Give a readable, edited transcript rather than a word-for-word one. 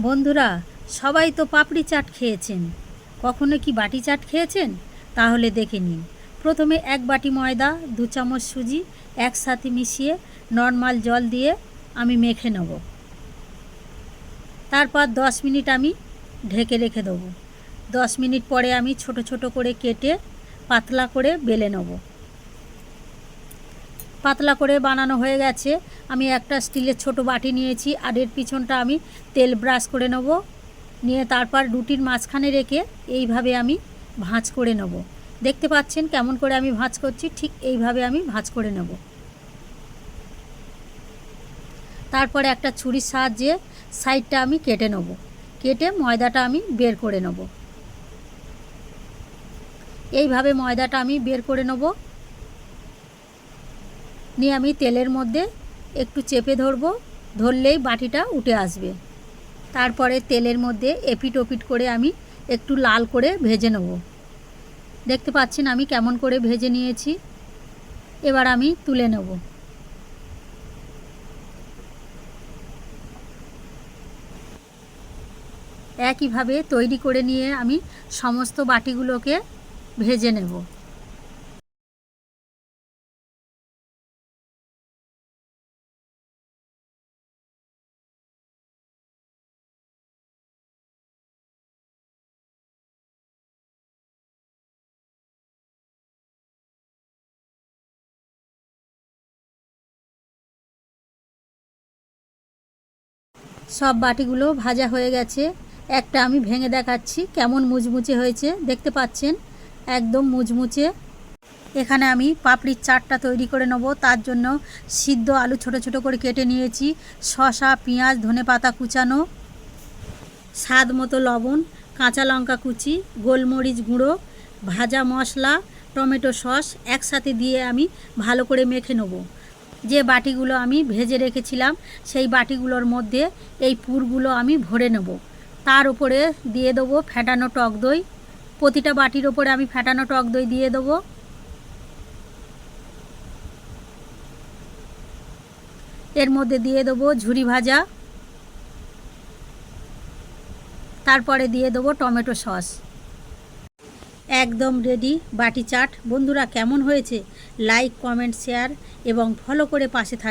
বন্ধুরা, সবাই তো পাপড়ি চাট খেয়েছেন, কখনো কি বাটি চাট খেয়েছেন? তাহলে দেখে নিন। প্রথমে 1 বাটি ময়দা, 2 চামচ সুজি একসাথে মিশিয়ে নর্মাল জল দিয়ে আমি মেখে নেব। তারপর 10 মিনিট আমি ঢেকে রেখে দেবো। 10 মিনিট পরে আমি ছোট ছোট করে কেটে পাতলা করে বেলে নেব। পাতলা করে বানানো হয়ে গেছে। আমি একটা স্টিলের ছোট বাটি নিয়েছি, আর এর পিছনটা আমি তেল ব্রাশ করে নেব। নিয়ে তারপর রুটির মাঝখানে রেখে এইভাবে আমি ভাঁজ করে নেব। দেখতে পাচ্ছেন কেমন করে আমি ভাঁজ করছি, ঠিক এইভাবে আমি ভাঁজ করে নেব। তারপরে একটা ছুরির সাহায্যে সাইডটা আমি কেটে নেব। কেটে ময়দাটা আমি বের করে নেব। এইভাবে ময়দাটা আমি বের করে নেব। নিয়ে আমি তেলের মধ্যে একটু চেপে ধরবো, ধরলেই বাটিটা উঠে আসবে। তারপরে তেলের মধ্যে এপিট ওপিট করে আমি একটু লাল করে ভেজে নেব। দেখতে পাচ্ছেন আমি কেমন করে ভেজে নিয়েছি। এবার আমি তুলে নেব। একইভাবে তৈরি করে নিয়ে আমি সমস্ত বাটিগুলোকে ভেজে নেব। সব বাটিগুলো ভাজা হয়ে গেছে। একটা আমি ভেঙে দেখাচ্ছি কেমন মুচমুচে হয়েছে। দেখতে পাচ্ছেন একদম মুচমুচে। এখানে আমি পাপড়ির চাটটা তৈরি করে নেব। তার জন্য সিদ্ধ আলু ছোট ছোট করে কেটে নিয়েছি, শসা, পেঁয়াজ, ধনেপাতা কুচানো, স্বাদ মতো লবণ, কাঁচা লঙ্কা কুচি, গোলমরিচ গুঁড়ো, ভাজা মশলা, টমেটো সস একসাথে দিয়ে আমি ভালো করে মেখে নেব। যে বাটিগুলো আমি ভেজে রেখেছিলাম সেই বাটিগুলোর মধ্যে এই পুরগুলো আমি ভরে নেব। তার উপরে দিয়ে দেবো ফ্যাটানো টক দই। প্রতিটা বাটির ওপরে আমি ফ্যাটানো টক দই দিয়ে দেবো। এর মধ্যে দিয়ে দেবো ঝুরি ভাজা। তারপরে দিয়ে দেবো টমেটো সস। একদম রেডি বাটি চাট। বন্ধুরা, কেমন হয়েছে? লাইক, কমেন্ট, শেয়ার এবং ফলো করে পাশে থাক।